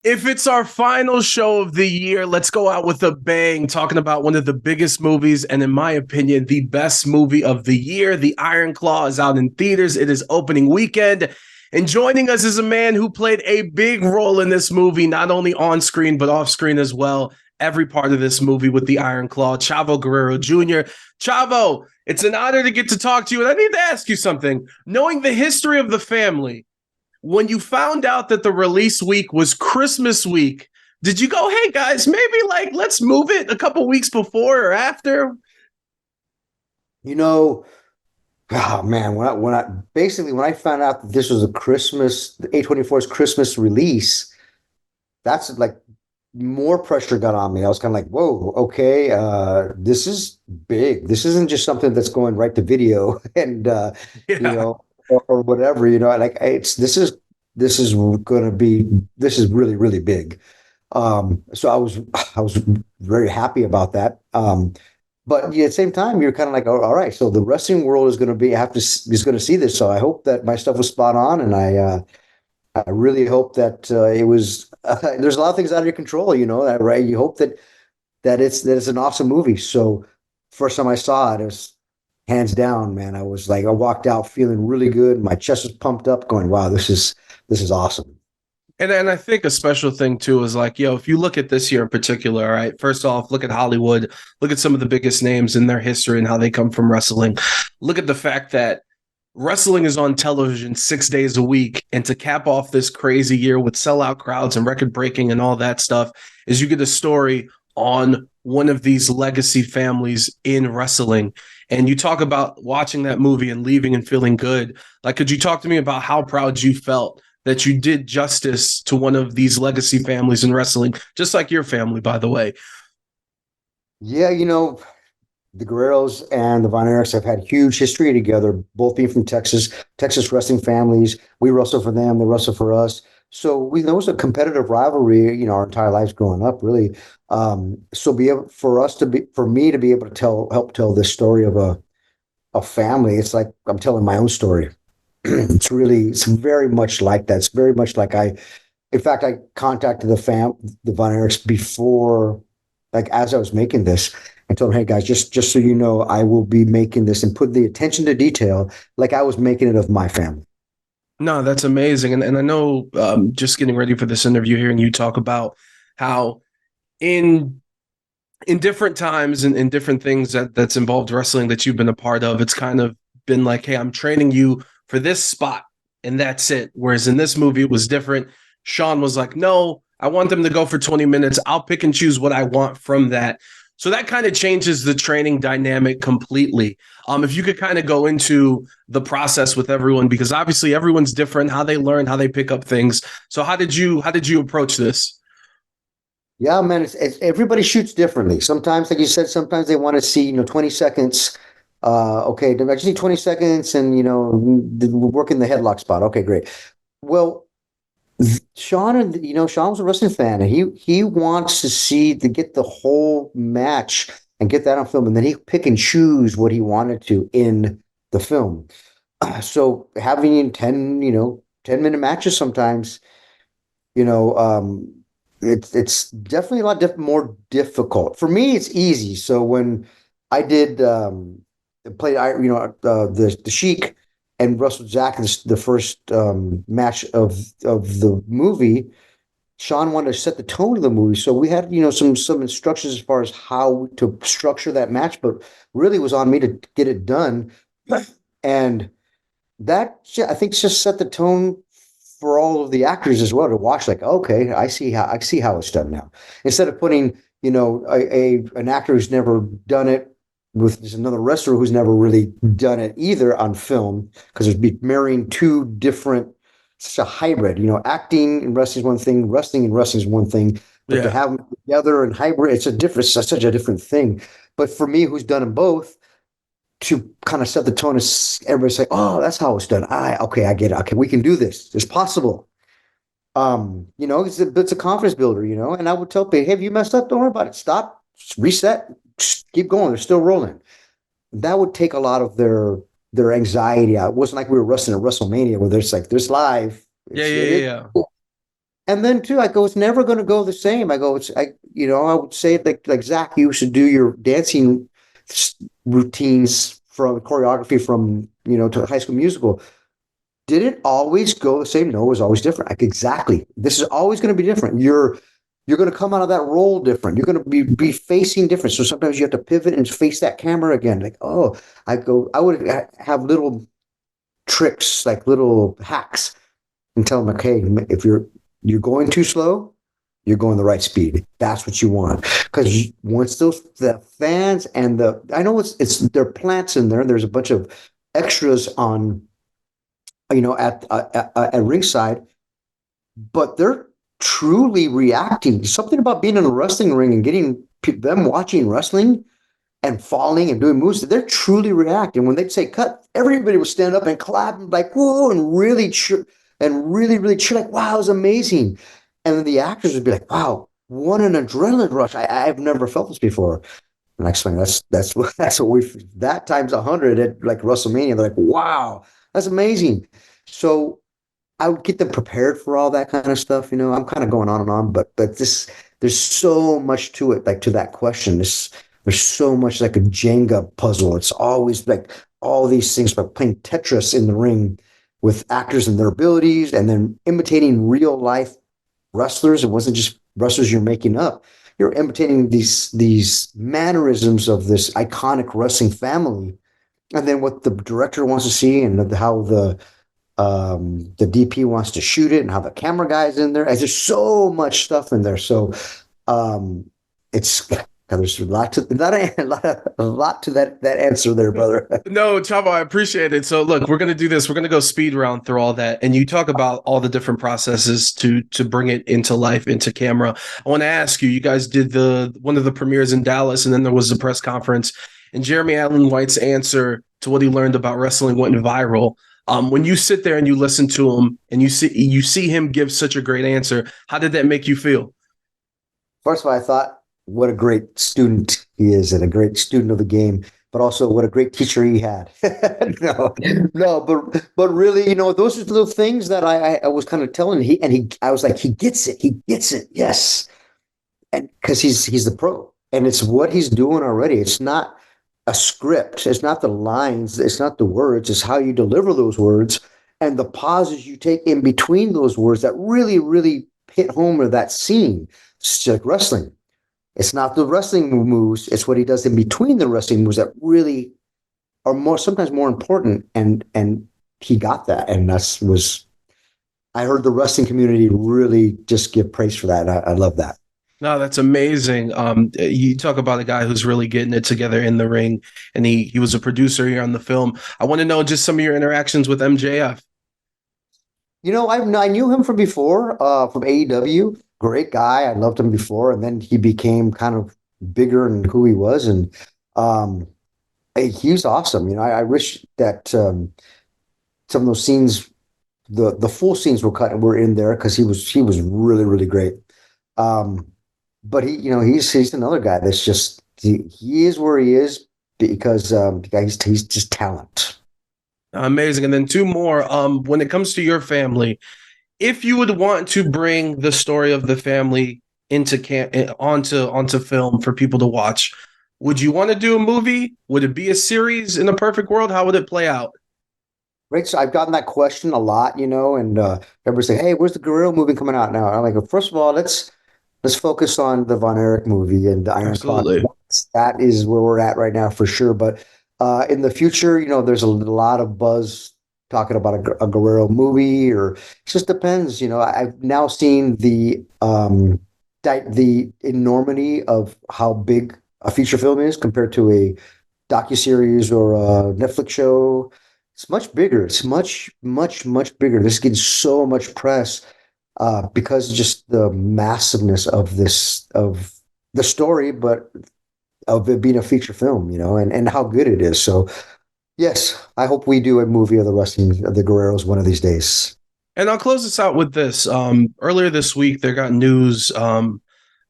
If it's our final show of the year, let's go out with a bang, talking about one of the biggest movies, and in my opinion, the best movie of the year. The Iron Claw is out in theaters. It is opening weekend. And joining us is a man who played a big role in this movie, not only on screen, but off screen as well. Every part of this movie with the Iron Claw, Chavo Guerrero Jr. Chavo, it's an honor to get to talk to you. And I need to ask you something. Knowing the history of the family, when you found out that the release week was Christmas week, did you go, hey guys, maybe let's move it a couple weeks before or after? You know, oh man, when I found out that this was the A24's Christmas release, that's like more pressure got on me. I was kind of like, whoa, okay, this is big. This isn't just something that's going right to video and you Yeah. know, or whatever, like this is gonna be this is really, really big. So I was very happy about that. But yeah, at the same time, you're kind of like, oh, all right, so the wrestling world is going to is going to see this. So I hope that my stuff was spot on, and I really hope that it was. There's a lot of things out of your control, that right. You hope that it's an awesome movie. So first time I saw it, it was hands down, man. I walked out feeling really good. My chest was pumped up, going, wow, this is awesome. And I think a special thing too is like, if you look at this year in particular, all right, first off, look at Hollywood, look at some of the biggest names in their history and how they come from wrestling. Look at the fact that wrestling is on television 6 days a week. And to cap off this crazy year with sellout crowds and record breaking and all that stuff, is you get a story on one of these legacy families in wrestling. And you talk about watching that movie and leaving and feeling good. Like, could you talk to me about how proud you felt that you did justice to one of these legacy families in wrestling, just like your family, by the way? Yeah, the Guerreros and the Von Erichs have had huge history together, both being from Texas wrestling families. We wrestle for them, they wrestle for us. So we know it's a competitive rivalry, our entire lives growing up, really. So be able for me to be able to help tell this story of a family, it's like I'm telling my own story. It's very much like that. It's very much like in fact, I contacted the Von Erichs before, like as I was making this, and told them, "Hey guys, just so you know, I will be making this and put the attention to detail like I was making it of my family." No, that's amazing. And I know, just getting ready for this interview, hearing you talk about how in different times and in different things that's involved wrestling that you've been a part of, it's kind of been like, hey, I'm training you for this spot and that's it. Whereas in this movie, it was different. Sean was like, no, I want them to go for 20 minutes. I'll pick and choose what I want from that. So that kind of changes the training dynamic completely. If you could kind of go into the process with everyone, because obviously everyone's different, how they learn, how they pick up things. So how did you approach this? Yeah, man, everybody shoots differently. Sometimes, like you said, sometimes they want to see, 20 seconds. Okay, I just need 20 seconds and, we're working the headlock spot. Okay, great. Well, Sean was a wrestling fan, and he wants to get the whole match and get that on film, and then he pick and choose what he wanted to in the film. So having 10-minute matches sometimes, you know, um, it's definitely a lot more difficult. For me, it's easy. So when I did play, the Sheik and wrestled Zach in the first match of the movie, Sean wanted to set the tone of the movie. So we had, some instructions as far as how to structure that match, but really was on me to get it done. And that I think just set the tone for all of the actors as well to watch. Like, okay, I see how it's done now. Instead of putting, a an actor who's never done it with just another wrestler who's never really done it either on film, because it'd be marrying two different, such a hybrid. Acting and wrestling is one thing, wrestling and wrestling is one thing, but to Yeah. have them together and hybrid, it's such a different thing. But for me, who's done them both, to kind of set the tone, is everybody say, "Oh, that's how it's done." Okay, I get it. Okay, we can do this. It's possible. It's a confidence builder. And I would tell people, "Hey, have you messed up? Don't worry about it. Stop, just reset, just keep going. They're still rolling." That would take a lot of their anxiety out. It wasn't like we were wrestling at WrestleMania where there's like, "There's live." Yeah, It's yeah, it yeah, is. yeah. And then too, I go, it's never going to go the same. I go, I would say like Zach, you should do your dancing routines from choreography from, to High School Musical. Did it always go the same? No, it was always different. Like, exactly. This is always going to be different. You're going to come out of that role different. You're going to be facing different. So sometimes you have to pivot and face that camera again. Like, oh, I would have little tricks, like little hacks, and tell them, okay, if you're going too slow, you're going the right speed. That's what you want. Because once the fans and I know there are plants in there. There's a bunch of extras on, at ringside, but they're truly reacting. Something about being in a wrestling ring and getting them watching wrestling and falling and doing moves, they're truly reacting. When they'd say cut, everybody would stand up and clap and like, whoa, and really cheer, and really, really cheer, like, wow, it was amazing. And then the actors would be like, wow, what an adrenaline rush. I've never felt this before. And I explain that's what that times 100 at like WrestleMania. They're like, wow, that's amazing. So I would get them prepared for all that kind of stuff. I'm kind of going on and on, but there's so much to it, like to that question. There's so much like a Jenga puzzle. It's always like all these things, like playing Tetris in the ring with actors and their abilities, and then imitating real life wrestlers. It wasn't just wrestlers you're making up. You're imitating these mannerisms of this iconic wrestling family, and then what the director wants to see, and how the DP wants to shoot it, and how the camera guy's in there. And there's so much stuff in there. So there's a lot to that answer there, brother. No, Chavo, I appreciate it. So look, we're going to do this. We're going to go speed round through all that. And you talk about all the different processes to bring it into life, into camera. I want to ask you, you guys did one of the premieres in Dallas, and then there was a press conference, and Jeremy Allen White's answer to what he learned about wrestling went viral. When you sit there and you listen to him and you see him give such a great answer, how did that make you feel? First of all, I thought, what a great student he is, and a great student of the game, but also what a great teacher he had. No, but really, those are the little things that I was kind of telling I was like, he gets it, yes, and because he's the pro, and it's what he's doing already. It's not a script, it's not the lines, it's not the words, it's how you deliver those words and the pauses you take in between those words that really, really hit home with that scene. It's like wrestling. It's not the wrestling moves. It's what he does in between the wrestling moves that really are sometimes more important. And he got that. And I heard the wrestling community really just give praise for that. I love that. No, that's amazing. You talk about a guy who's really getting it together in the ring, and he was a producer here on the film. I want to know just some of your interactions with MJF. I knew him from before, from AEW. Great guy. I loved him before, and then he became kind of bigger in who he was, and he was awesome. I wish that some of those scenes, the full scenes were in there, because he was really, really great. But he's another guy that's just he is where he is because he's just talent. Amazing. And then two more. When it comes to your family, if you would want to bring the story of the family onto film for people to watch, would you want to do a movie? Would it be a series? In a perfect world, how would it play out? Right. So I've gotten that question a lot, and everybody's like, "Hey, where's the Guerrero movie coming out now?" I'm like, first of all, let's focus on the Von Erich movie and the Iron Claw. That is where we're at right now for sure. But in the future, there's a lot of buzz talking about a Guerrero movie, or it just depends. I've now seen the enormity of how big a feature film is compared to a docuseries or a Netflix show. It's much bigger. It's much, much, much bigger. This is getting so much press because of just the massiveness of the story, but of it being a feature film, and how good it is. So yes, I hope we do a movie of the Guerreros one of these days. And I'll close this out with this. Earlier this week, there got news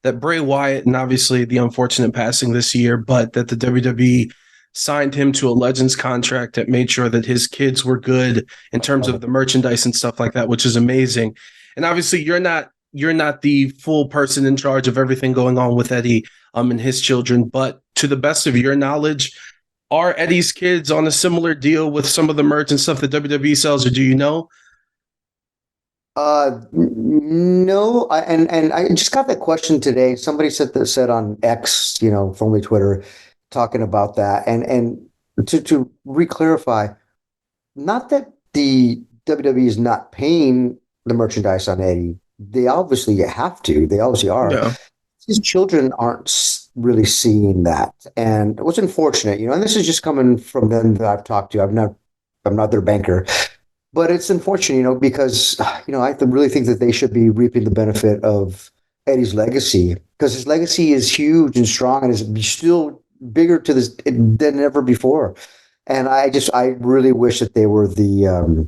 that Bray Wyatt, and obviously the unfortunate passing this year, but that the WWE signed him to a Legends contract that made sure that his kids were good in terms of the merchandise and stuff like that, which is amazing. And obviously you're not you're not the full person in charge of everything going on with Eddie and his children, but to the best of your knowledge, are Eddie's kids on a similar deal with some of the merch and stuff that WWE sells, or do you know? No, and I just got that question today. Somebody said on X, formerly Twitter, talking about that, and to re-clarify, not that the WWE is not paying the merchandise on Eddie. They obviously have to. They obviously are. Yeah. His children aren't really seeing that, and it was unfortunate, and this is just coming from them that I've talked to. I'm not their banker, but it's unfortunate, because I really think that they should be reaping the benefit of Eddie's legacy, because his legacy is huge and strong and is still bigger to this than ever before. And I really wish that they were the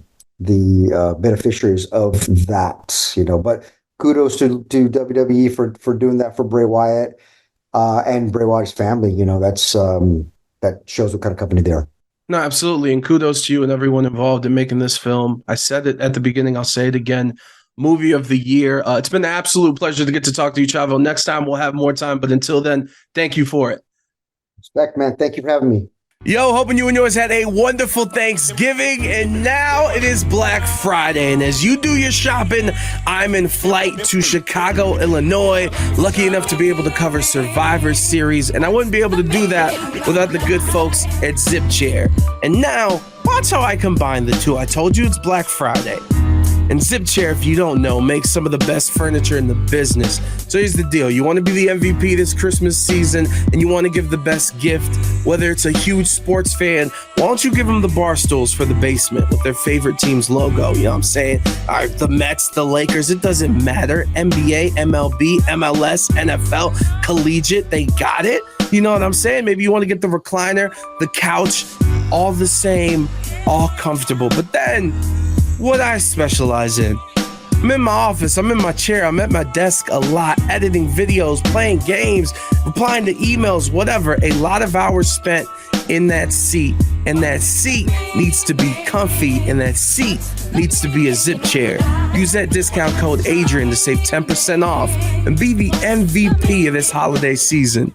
beneficiaries of that, But kudos to WWE for doing that for Bray Wyatt and Bray Wyatt's family. That shows what kind of company they are. No, absolutely. And kudos to you and everyone involved in making this film. I said it at the beginning. I'll say it again. Movie of the year. It's been an absolute pleasure to get to talk to you, Chavo. Next time we'll have more time. But until then, thank you for it. Respect, man. Thank you for having me. Yo, hoping you and yours had a wonderful Thanksgiving, and now it is Black Friday, and as you do your shopping, I'm in flight to Chicago, Illinois, lucky enough to be able to cover Survivor Series, and I wouldn't be able to do that without the good folks at Zip Chair. And now, watch how I combine the two. I told you it's Black Friday. And Zip Chair, if you don't know, makes some of the best furniture in the business. So here's the deal. You want to be the MVP this Christmas season and you want to give the best gift, whether it's a huge sports fan, why don't you give them the bar stools for the basement with their favorite team's logo? You know what I'm saying? All right, the Mets, the Lakers, it doesn't matter. NBA, MLB, MLS, NFL, collegiate, they got it. You know what I'm saying? Maybe you want to get the recliner, the couch, all the same, all comfortable. But then, what I specialize in, I'm in my office, I'm in my chair, I'm at my desk a lot, editing videos, playing games, replying to emails, whatever. A lot of hours spent in that seat, and that seat needs to be comfy, and that seat needs to be a Zip Chair. Use that discount code Adrian to save 10% off and be the MVP of this holiday season.